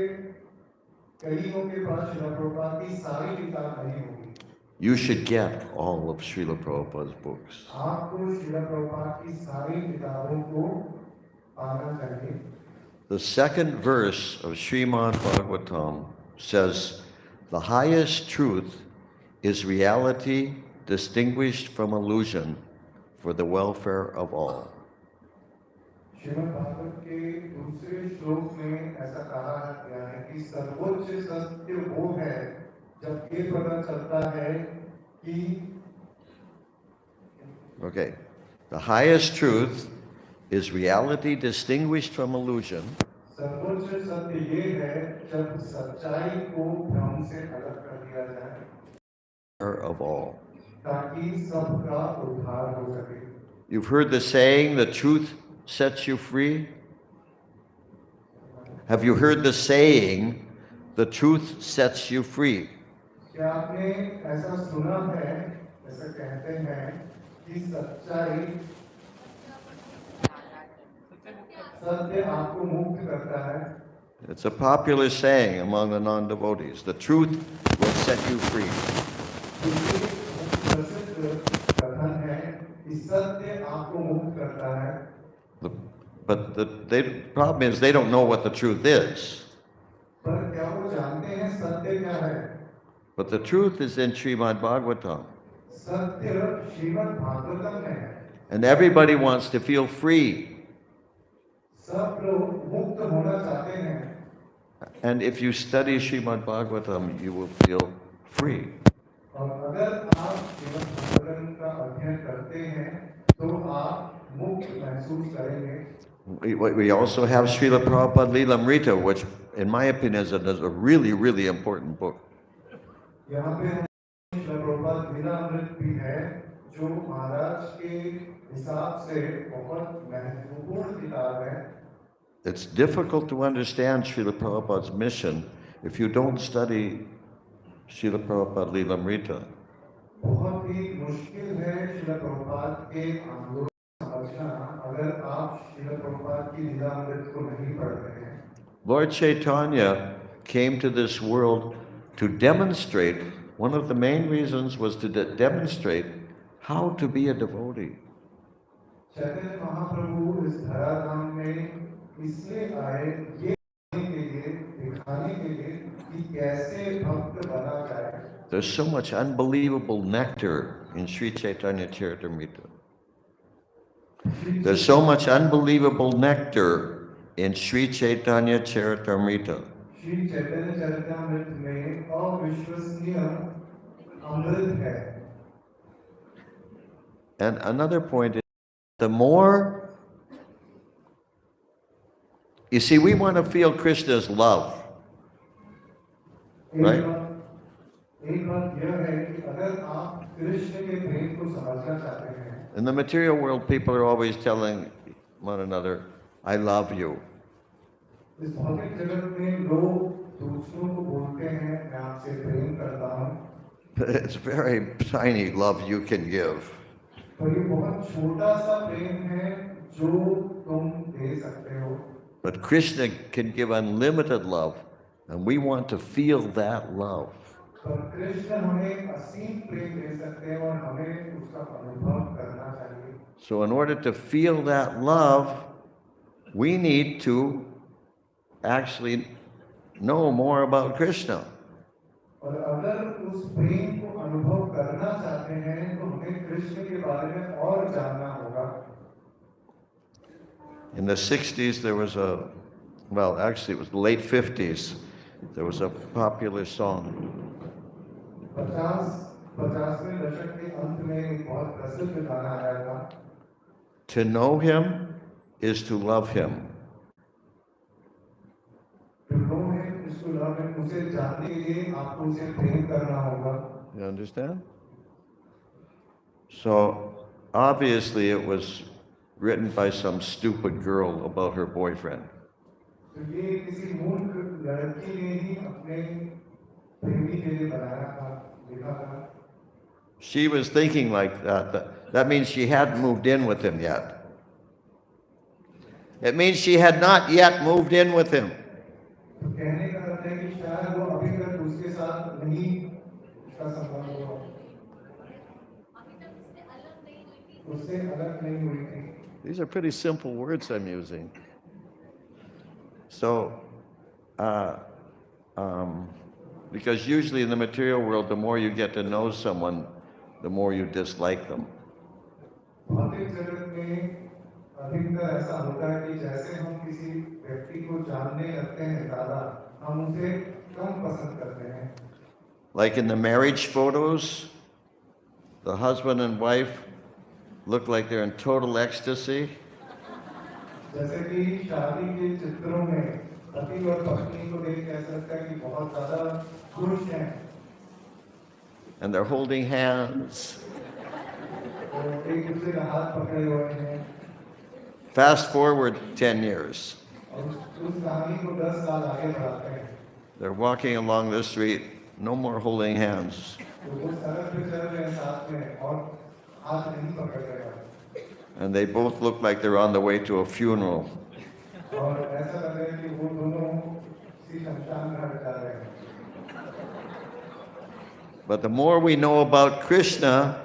कईयों के पास शिला प्रभुपाद की सारी किताब नहीं होगी। You should get all of Srila Prabhupada's books. आपको शिला प्रभुपाद की सारी किताबों को पाना चाहिए। The second verse of Srimad Bhagavatam says, the highest truth is reality distinguished from illusion for the welfare of all. Shrimad Bhagavat के दूसरे श्लोक में ऐसा कहा गया है कि सर्वोच्च सत्य वो है जब ये पता चलता है कि Okay. The highest truth is reality distinguished from illusion सर्वोच्च सत्य ये है जब सच्चाई को भ्रम से अलग कर दिया जाए of all. ताकि सबका उद्धार हो सके। You've heard the saying, the truth sets you free? Have you heard the saying, the truth sets you free? क्या आपने ऐसा सुना है, ऐसा कहते हैं कि सच्चाई सत्य आपको मुक्त करता है। It's a popular saying among the non-devotees. The truth will set you free. ये प्रसिद्ध कथन है कि सत्य आपको मुक्त करता है। But the problem is they don't know what the truth is. पर क्या वो जानते हैं सत्य क्या है? But the truth is in Srimad Bhagavatam. सत्य श्रीमद् भागवतम में है। And everybody wants to feel free. सब लोग मुक्त होना चाहते हैं। And if you study Srimad Bhagavatam, you will feel free. और अगर आप श्रीमद् भागवतम का अध्ययन करते हैं, तो आप मुक्त महसूस करेंगे। We also have Srila Prabhupada Lilamrita, which in my opinion is a really, really important book. यहाँ पे श्रील प्रभुपाद लीलामृत भी है, जो महाराज के हिसाब से बहुत महत्वपूर्ण किताब है। It's difficult to understand Srila Prabhupada's mission if you don't study Srila Prabhupada Lilamrita. बहुत ही मुश्किल है श्रील प्रभुपाद के आंदोलन समझना अगर आप श्रील प्रभुपाद की लीलामृत को नहीं पढ़ते हैं। Lord Chaitanya came to this world to demonstrate, one of the main reasons was to demonstrate how to be a devotee. Chaitanya Mahaprabhu इस धराधाम में इसलिए आए ये दिखाने के लिए कि कैसे भक्त बना जाए. There's so much unbelievable nectar in Sri Chaitanya Charitamrita. There's so much unbelievable nectar in Sri Chaitanya Charitamrita. Shri Chaitanya Charitamrita में अविश्वसनीय अमृत है. And another point is, the more, you see, we want to feel Krishna's love, right? एक बात यह है कि अगर आप कृष्ण के प्रेम को समझना चाहते हैं. In the material world, people are always telling one another, I love you. इस भौतिक जगत में लोग दूसरों को बोलते हैं मैं आपसे प्रेम करता हूँ. But it's very tiny love you can give. और ये बहुत छोटा सा प्रेम है जो तुम दे सकते हो. But Krishna can give unlimited love, and we want to feel that love. पर कृष्ण हमें असीम प्रेम दे सकते हैं और हमें उसका अनुभव करना चाहिए. So in order to feel that love, we need to actually know more about Krishna. और अगर उस प्रेम को अनुभव करना चाहते हैं तो हमें कृष्ण के बारे में और जानना होगा. In the 60s, there was well, actually it was the late 50s, there was a popular song. 50वें दशक के अंत में एक बहुत प्रसिद्ध गाना आया था. To know him is to love him. To know him is to love him. उसे जानने के लिए आपको उसे प्रेम करना होगा. You understand? So obviously it was written by some stupid girl about her boyfriend. तो ये किसी मूर्ख लड़की ने ही अपने प्रेमी के लिए बनाया था, लिखा था. She was thinking like that. That means she hadn't moved in with him yet. It means she had not yet moved in with him. तो कहने का अर्थ है कि शायद वो अभी तक उसके साथ नहीं उसका संबंध हुआ, उससे अलग नहीं हुई थी. These are pretty simple words I'm using. So, because usually in the material world, the more you get to know someone, the more you dislike them. भौतिक जगत में अधिकतर ऐसा होता है कि जैसे हम किसी व्यक्ति को जानने लगते हैं ज़्यादा, हम उसे कम पसंद करते हैं. Like in the marriage photos, the husband and wife look like they're in total ecstasy. जैसे कि शादी के चित्रों में पति और पत्नी को देख ऐसा लगता है कि बहुत ज़्यादा खुश हैं. And they're holding hands. तो एक दूसरे का हाथ पकड़े हुए हैं. Fast forward 10 years. और उस कहानी को 10 साल आगे बढ़ाते हैं. They're walking along the street, no more holding hands. तो वो सड़क पे चल रहे हैं साथ में और हाथ नहीं पकड़ रहे हैं. And they both look like they're on the way to a funeral. और ऐसा लग रहा है कि वो दोनों किसी शमशान घाट जा रहे हैं. But the more we know about Krishna,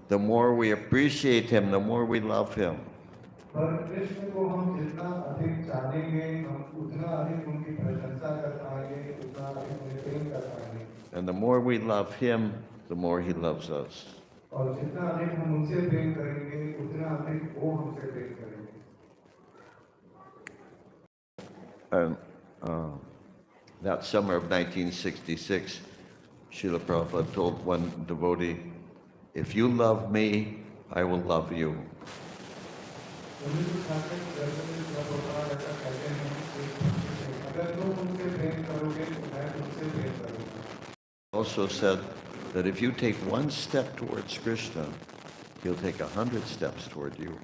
the more we appreciate him, the more we love him. पर कृष्ण को हम जितना अधिक जानेंगे, हम उतना अधिक उनकी प्रशंसा कर पाएंगे, उतना अधिक उन्हें प्रेम कर पाएंगे. And the more we love him, the more he loves us. और जितना अधिक हम उनसे प्रेम करेंगे, उतना अधिक वो हमसे प्रेम करेंगे. And that summer of 1966, Srila Prabhupada told one devotee, if you love me, I will love you. 1966 में प्रभुपाद ऐसा कहते हैं कि अगर तुम मुझसे प्रेम करोगे तो मैं तुमसे प्रेम करूंगा. Also said that if you take one step towards Krishna, he'll take 100 steps toward you.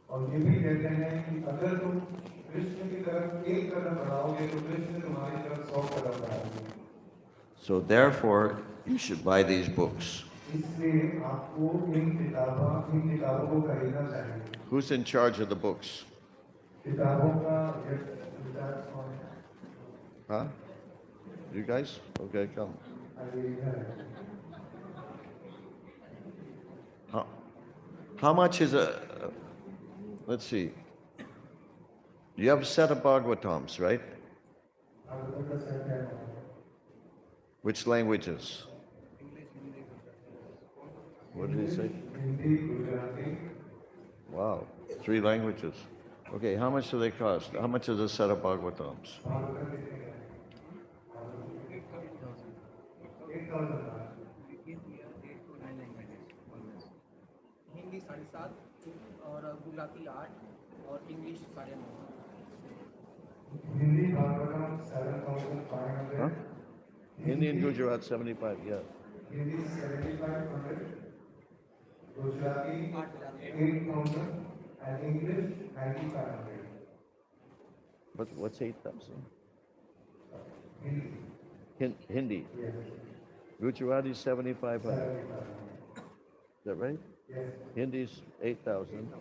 और ये भी कहते हैं कि अगर तुम कृष्ण की तरफ एक कदम बढ़ाओगे तो कृष्ण तुम्हारी तरफ 100 कदम बढ़ाएंगे. So therefore, you should buy these books. इसलिए आपको इन किताबों को खरीदना चाहिए. Who's in charge of the books? किताबों का विचार कौन है? Huh? You guys? Okay, come. How, how much is a, let's see. You have a set of Bhagavatams, right? Which languages? What did he say? Wow, 3 languages. Okay, how much do they cost? How much is a set of Bhagavatams? Hindi 7.5 और गुजराती 8 और English 9.5 Hindi Bhagavatam 7,500 Huh? Indian Gujarat 75, yeah. Hindi 7,500 Gujarati 8,000 and English 9,500 What's 8,000? Hindi Hindi. yes Gujarati 7,500. 7,500 Is that right? yes Hindi's 8,000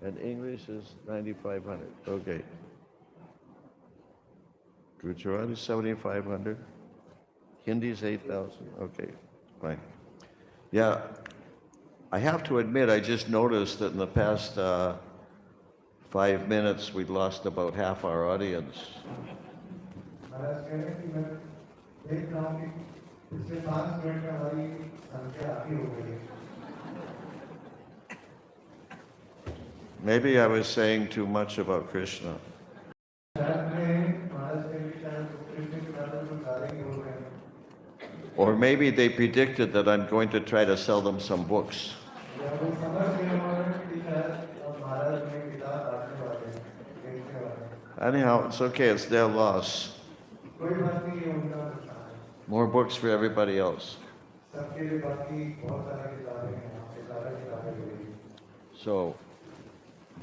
and English is 9,500. Okay. Gujarati 7,500. Hindi's 8,000. Okay, fine. Yeah, I have to admit, I just noticed that in the past 5 minutes, we lost about half our audience. महाराज कह रहे हैं कि मैं देख रहा हूँ कि पिछले 5 मिनट में हमारी संख्या आधी हो गई है Maybe I was saying too much about Krishna. शायद मैं महाराज कह रहे हैं शायद कृष्ण के बारे में कुछ ज़्यादा ही बोल रहे हैं Or maybe they predicted that I'm going to try to sell them some books. या वो समझ गए हमारे कि शायद अब महाराज में किताब बांटने वाले हैं बेचने वाले हैं Anyhow, it's okay, it's their loss. कोई बात नहीं ये उनका नुकसान है More books for everybody else. सबके लिए बाकी बहुत सारी किताबें हैं आपसे ज़्यादा किताबें मिलेगी So,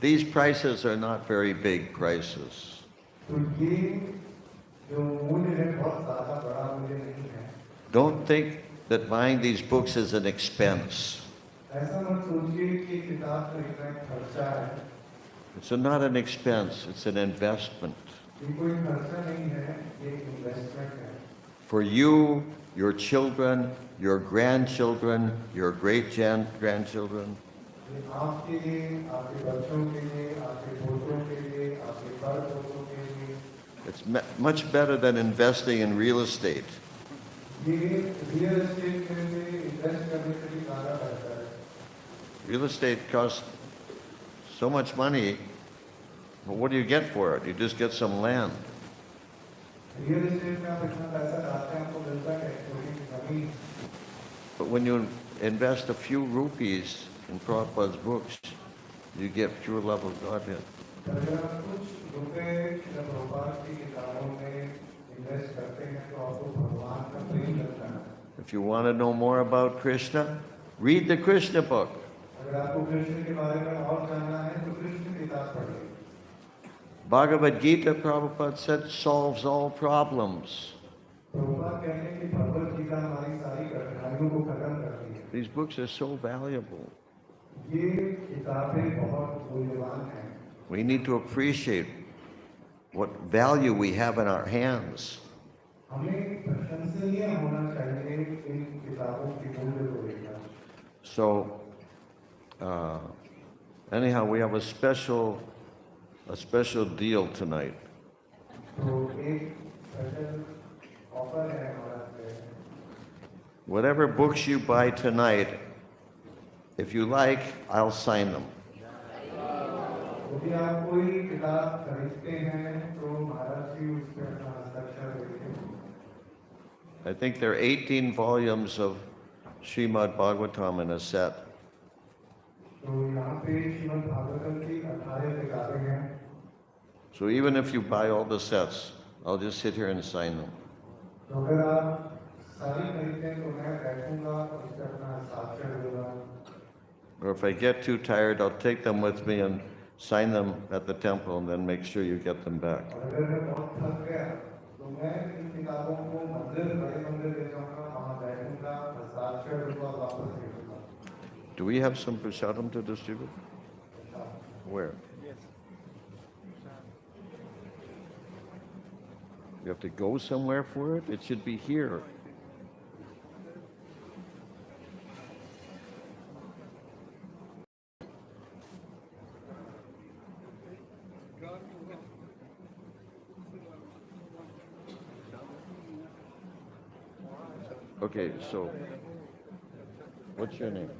these prices are not very big prices. तो ये जो मूल्य है बहुत ज़्यादा बड़ा मूल्य नहीं है Don't think that buying these books is an expense. ऐसा मत सोचिए कि किताब खरीदना एक खर्चा है It's not an expense, it's an investment. ये कोई खर्चा नहीं है ये एक इन्वेस्टमेंट है For you, your children, your grandchildren, your great-grandchildren, ये आपके लिए आपके बच्चों के लिए आपके पोतों के लिए आपके पर पोतों के लिए it's much better than investing in real estate. ये रियल एस्टेट में इन्वेस्ट करने से भी ज़्यादा बेहतर है Real estate costs so much money, but what do you get for it? You just get some land. Real estate में आप इतना पैसा डालते हैं आपको मिलता है थोड़ी जमीन But when you invest a few rupees in Prabhupada's books, you get pure love of Godhead. अगर आप कुछ रुपए जब प्रभुपाद की किताबों में इन्वेस्ट करते हैं तो आपको भगवान का प्रेम लगता है If you want to know more about Krishna, read the Krishna book. अगर आपको कृष्ण के बारे में और जानना है तो कृष्ण की किताब पढ़िए Bhagavad Gita, Prabhupada said, solves all problems. Prabhupada कहते हैं कि भगवत गीता हमारी सारी कठिनाइयों को खत्म करती है These books are so valuable. ये किताबें बहुत मूल्यवान हैं We need to appreciate what value we have in our hands. हमें प्रशंसनीय होना चाहिए इन किताबों की मूल्य को लेकर So, anyhow, we have a special deal tonight. तो एक स्पेशल ऑफर है हमारा से Whatever books you buy tonight, if you like, I'll sign them. यदि आप कोई किताब खरीदते हैं तो महाराज जी उस पर अपना हस्ताक्षर देते हैं I think there are 18 volumes of Srimad Bhagavatam in a set. तो यहाँ पे श्रीमद् भागवतम की 18 किताबें हैं So even if you buy all the sets, I'll just sit here and sign them. तो अगर आप सारी खरीदते हैं तो मैं बैठूंगा और उस पर अपना हस्ताक्षर दूंगा Or if I get too tired, I'll take them with me and sign them at the temple and then make sure you get them back. और अगर मैं बहुत थक गया तो मैं इन किताबों को मंदिर बड़े मंदिर ले जाऊंगा वहाँ बैठूंगा हस्ताक्षर दूंगा और वापस भेजूंगा Do we have some prasadam to distribute? Where? You have to go somewhere for it? It should be here. Okay, so what's your name?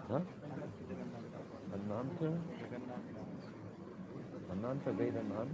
Huh? Ananta? Ananta Vedanand?